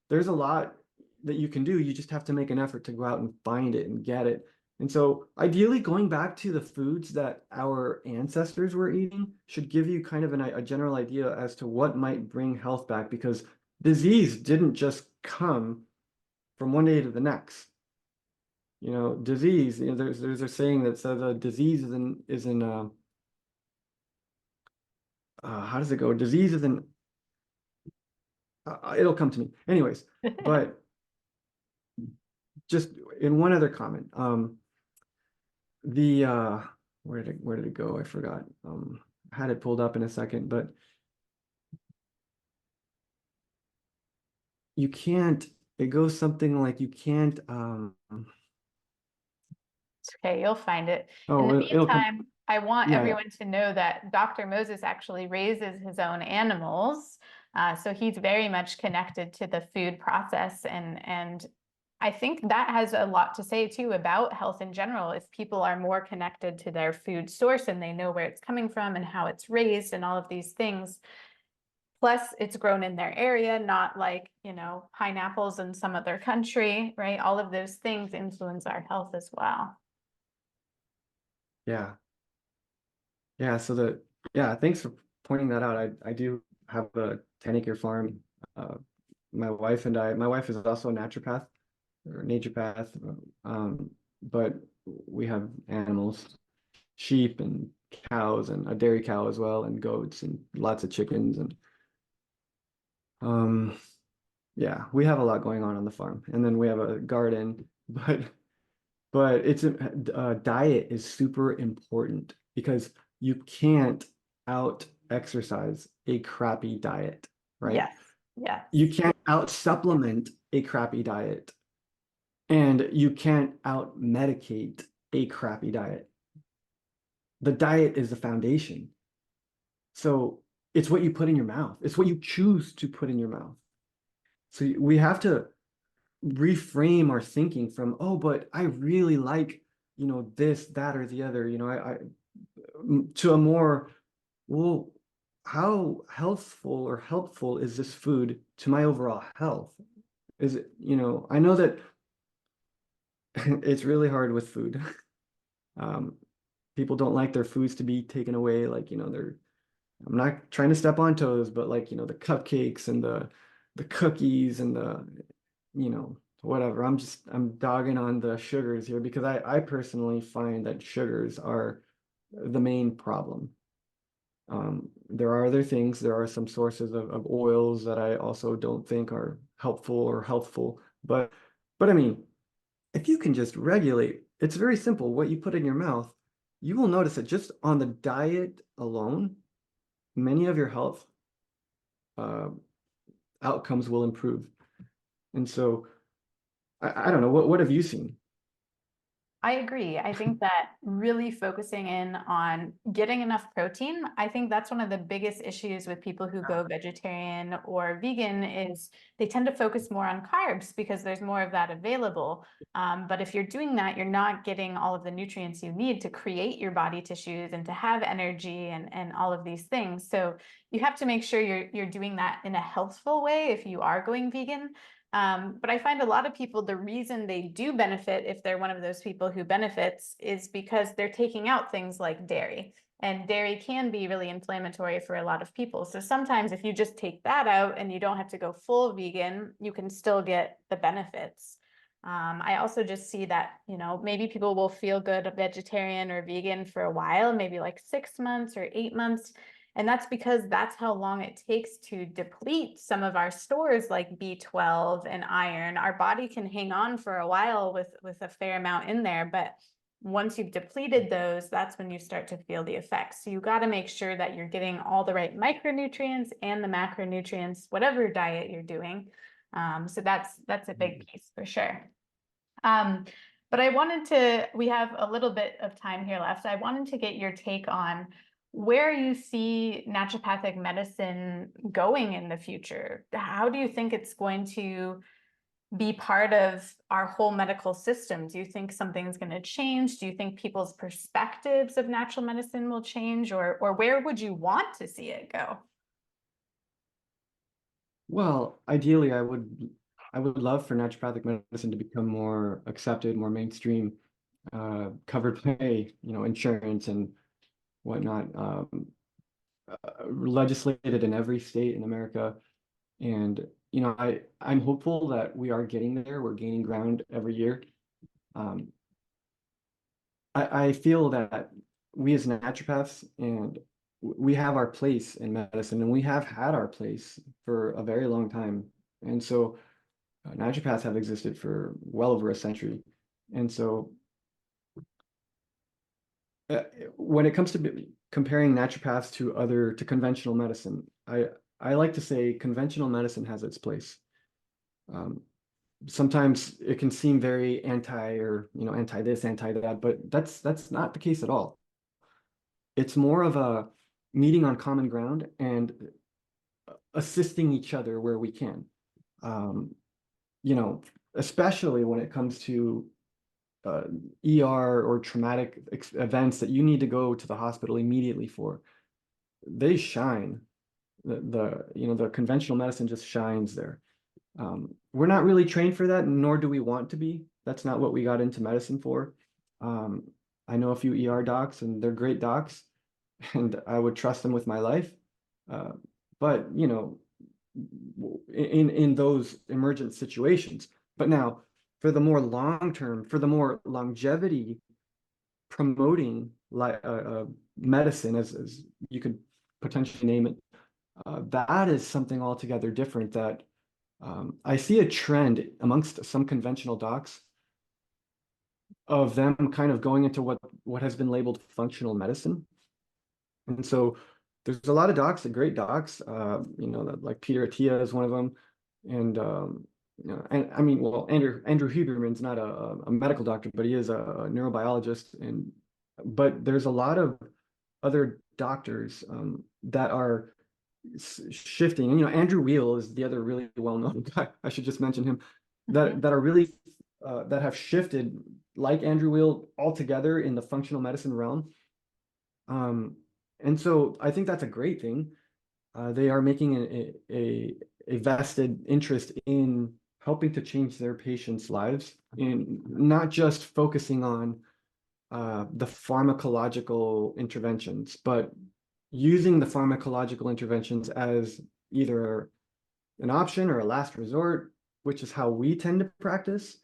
S2: there's a lot that you can do. You just have to make an effort to go out and find it and get it. And so ideally going back to the foods that our ancestors were eating should give you kind of a general idea as to what might bring health back, because disease didn't just come from one day to the next. Disease, there's a saying that says disease how does it go? Disease is in it'll come to me. Anyways, but just in one other comment, the where did it go? I forgot. I had it pulled up in a second, but you can't, it goes something like you can't
S1: It's okay, you'll find it. In
S2: oh,
S1: the
S2: it'll come.
S1: meantime, I want
S2: Yeah, yeah.
S1: everyone to know that Dr. Moses actually raises his own animals. So he's very much connected to the food process. And I think that has a lot to say too about health in general. If people are more connected to their food source and they know where it's coming from and how it's raised and all of these things, plus it's grown in their area, not like, pineapples in some other country, right? All of those things influence our health as well.
S2: Yeah. Yeah, thanks for pointing that out. I do have a 10-acre farm. Uh, my wife is also a naturopath or naturopath, but we have animals, sheep and cows and a dairy cow as well, and goats and lots of chickens. And um, yeah, we have a lot going on the farm. And then we have a garden, but it's diet is super important because you can't out exercise a crappy diet, right?
S1: Yes. Yes.
S2: You can't out supplement a crappy diet, and you can't out medicate a crappy diet. The diet is the foundation. So it's what you put in your mouth. It's what you choose to put in your mouth. So we have to reframe our thinking from, oh, but I really like, this, that, or the other, to a more, well, how healthful or helpful is this food to my overall health? Is it, I know that it's really hard with food. Um, People don't like their foods to be taken away. Like, I'm not trying to step on toes, but like, the cupcakes and the cookies and whatever. I'm dogging on the sugars here because I personally find that sugars are the main problem. There are other things. There are some sources of oils that I also don't think are helpful or healthful. But I mean, if you can just regulate, it's very simple. What you put in your mouth, you will notice that just on the diet alone, many of your health uh, outcomes will improve. And so I don't know, what have you seen?
S1: I agree. I think that really focusing in on getting enough protein, I think that's one of the biggest issues with people who go vegetarian or vegan is they tend to focus more on carbs because there's more of that available. But if you're doing that, you're not getting all of the nutrients you need to create your body tissues and to have energy and all of these things. So you have to make sure you're doing that in a healthful way if you are going vegan. But I find a lot of people, the reason they do benefit, if they're one of those people who benefits, is because they're taking out things like dairy. And dairy can be really inflammatory for a lot of people. So sometimes if you just take that out and you don't have to go full vegan, you can still get the benefits. I also just see that, maybe people will feel good vegetarian or vegan for a while, maybe like 6 months or 8 months. And that's because that's how long it takes to deplete some of our stores like B12 and iron. Our body can hang on for a while with a fair amount in there, but once you've depleted those, that's when you start to feel the effects. So you got to make sure that you're getting all the right micronutrients and the macronutrients, whatever diet you're doing. So that's a big piece for sure. Um, but we have a little bit of time here left. I wanted to get your take on where you see naturopathic medicine going in the future. How do you think it's going to be part of our whole medical system? Do you think something's going to change? Do you think people's perspectives of natural medicine will change, or where would you want to see it go?
S2: Well, ideally, I would love for naturopathic medicine to become more accepted, more mainstream, covered by, insurance and whatnot, legislated in every state in America. And, I'm hopeful that we are getting there. We're gaining ground every year. Um, I feel that we as naturopaths and we have our place in medicine, and we have had our place for a very long time. And so naturopaths have existed for well over a century. And so uh, when it comes to comparing naturopaths to conventional medicine, I like to say conventional medicine has its place. Um, Sometimes it can seem very anti, or anti this, anti that, but that's not the case at all. It's more of a meeting on common ground and assisting each other where we can. Um, Especially when it comes to ER or traumatic events that you need to go to the hospital immediately for. They shine. The conventional medicine just shines there. We're not really trained for that, nor do we want to be. That's not what we got into medicine for. I know a few ER docs, and they're great docs, and I would trust them with my life. But in those emergent situations. But now, for the more long term, for the more longevity promoting medicine, as you could potentially name it, that is something altogether different. That I see a trend amongst some conventional docs of them kind of going into what has been labeled functional medicine. And so there's a lot of docs, great docs, like Peter Attia is one of them. And, and I mean, well, Andrew Huberman's not a medical doctor, but he is a neurobiologist. But there's a lot of other doctors that are shifting. And, Andrew Weil is the other really well-known guy. I should just mention him, that are really, that have shifted like Andrew Weil altogether in the functional medicine realm. And so I think that's a great thing. They are making a vested interest in helping to change their patients' lives, and not just focusing on the pharmacological interventions, but using the pharmacological interventions as either an option or a last resort, which is how we tend to practice.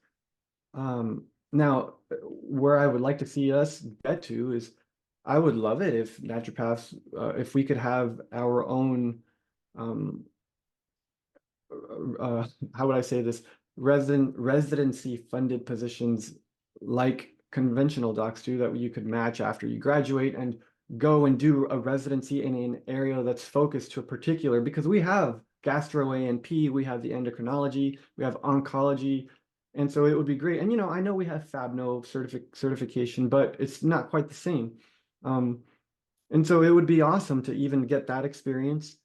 S2: Now, where I would like to see us get to is, I would love it if naturopaths, if we could have our own, how would I say this, residency funded positions like conventional docs do, that you could match after you graduate and go and do a residency in an area that's focused to a particular, because we have gastro A&P, we have the endocrinology, we have oncology, And so it would be great. And, you know, I know we have FABNO certification, but it's not quite the same. And so it would be awesome to even get that experience.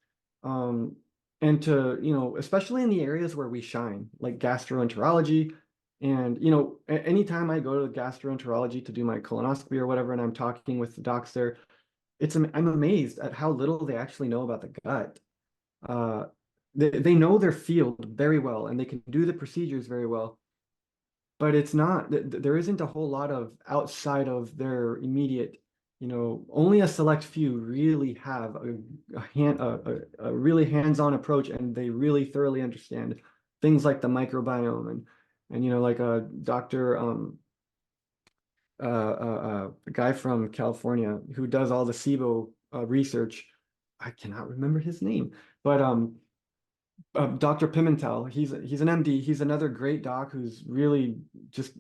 S2: Um, and to, you know, especially in the areas where we shine, like gastroenterology. And, you know, anytime I go to gastroenterology to do my colonoscopy or whatever, and I'm talking with the docs there, I'm amazed at how little they actually know about the gut. Uh, they know their field very well and they can do the procedures very well, but it's not, there isn't a whole lot of outside of their immediate, you know, only a select few really have a really hands-on approach, and they really thoroughly understand things like the microbiome and you know, like Dr. A guy from California who does all the SIBO research. I cannot remember his name, but Dr. Pimentel, he's an MD. He's another great doc who's really just,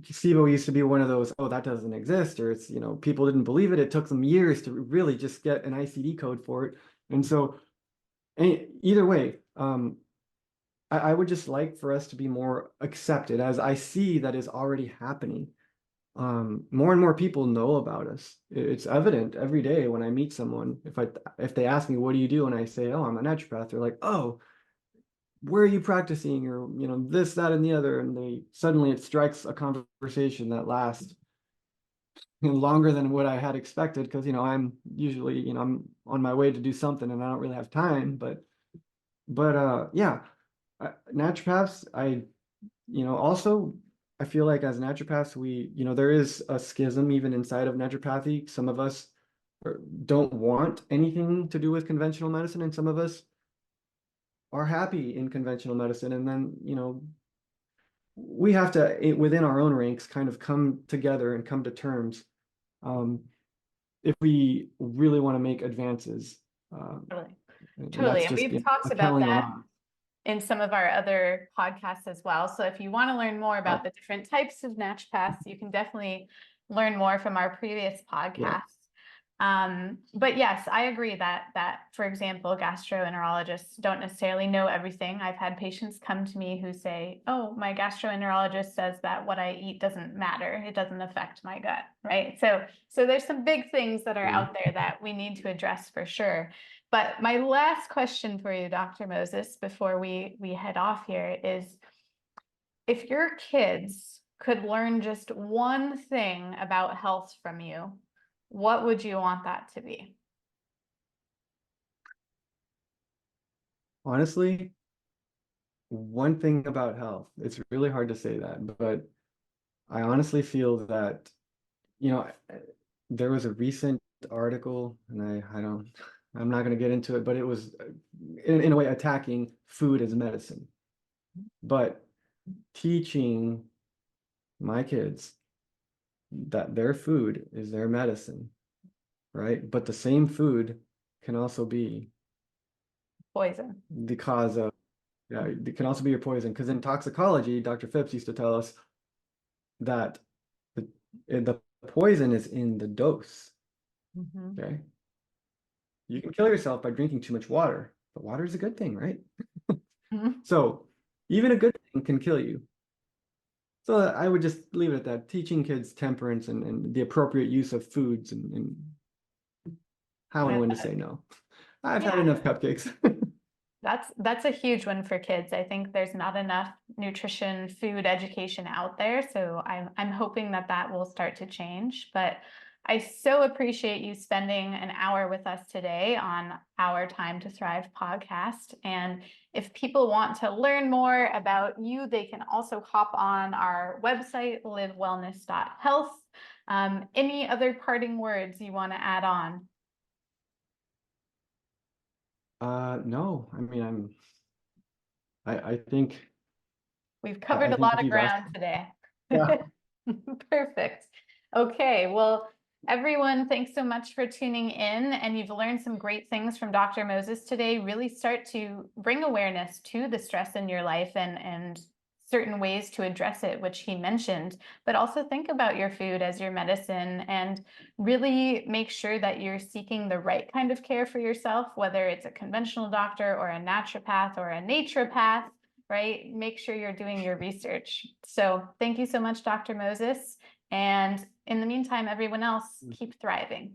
S2: SIBO used to be one of those, oh, that doesn't exist, or it's, you know, people didn't believe it. It took them years to really just get an ICD code for it. And so either way, I would just like for us to be more accepted, as I see that is already happening. More and more people know about us. It's evident every day when I meet someone. If they ask me, what do you do? And I say, oh, I'm a naturopath, they're like, oh, where are you practicing? Or, you know, this, that, and the other. And they suddenly, it strikes a conversation that lasts longer than what I had expected, because, you know, I'm usually, you know, I'm on my way to do something and I don't really have time. But yeah, naturopaths, you know, also, I feel like as naturopaths, you know, there is a schism even inside of naturopathy. Some of us don't want anything to do with conventional medicine, and some of us are happy in conventional medicine. And then, you know, we have to, within our own ranks, kind of come together and come to terms, um, if we really want to make advances.
S1: Totally.
S2: And
S1: Totally.
S2: that's
S1: And
S2: just,
S1: we've
S2: you know,
S1: talked
S2: a
S1: about
S2: telling
S1: that
S2: on.
S1: in some of our other podcasts as well. So if you want to learn more about the different types of naturopaths, you can definitely learn more from our previous
S2: Yeah.
S1: podcasts. But yes, I agree that, for example, gastroenterologists don't necessarily know everything. I've had patients come to me who say, oh, my gastroenterologist says that what I eat doesn't matter. It doesn't affect my gut, right? So there's some big things that are out there that we need to address for sure. But my last question for you, Dr. Moses, before we head off here is, if your kids could learn just one thing about health from you, what would you want that to be?
S2: Honestly, one thing about health, it's really hard to say that, but I honestly feel that, you know, there was a recent article, and I'm not going to get into it, but it was in a way attacking food as medicine, but teaching my kids that their food is their medicine, right? But the same food can also be
S1: Poison.
S2: the cause of, yeah, it can also be your poison. Because in toxicology, Dr. Phipps used to tell us that the poison is in the dose.
S1: Mm-hmm.
S2: Okay. You can kill yourself by drinking too much water, but water is a good thing, right?
S1: Mm-hmm.
S2: So even a good thing can kill you. So I would just leave it at that. Teaching kids temperance and the appropriate use of foods and how and when to say no. I've had
S1: Yeah,
S2: enough cupcakes.
S1: that's a huge one for kids. I think there's not enough nutrition, food education out there, so I'm hoping that will start to change. But I so appreciate you spending an hour with us today on our Time to Thrive podcast. And if people want to learn more about you, they can also hop on our website, livewellness.health. Any other parting words you want to add on?
S2: No, I mean, I think,
S1: We've
S2: I
S1: covered a
S2: think
S1: lot of
S2: you've asked.
S1: ground today.
S2: Yeah.
S1: Perfect. Okay, well, everyone, thanks so much for tuning in. And you've learned some great things from Dr. Moses today. Really start to bring awareness to the stress in your life and certain ways to address it, which he mentioned, but also think about your food as your medicine and really make sure that you're seeking the right kind of care for yourself, whether it's a conventional doctor or a naturopath or a naturopath. right? Make sure you're doing your research. So thank you so much, Dr. Moses. And in the meantime, everyone else, keep thriving.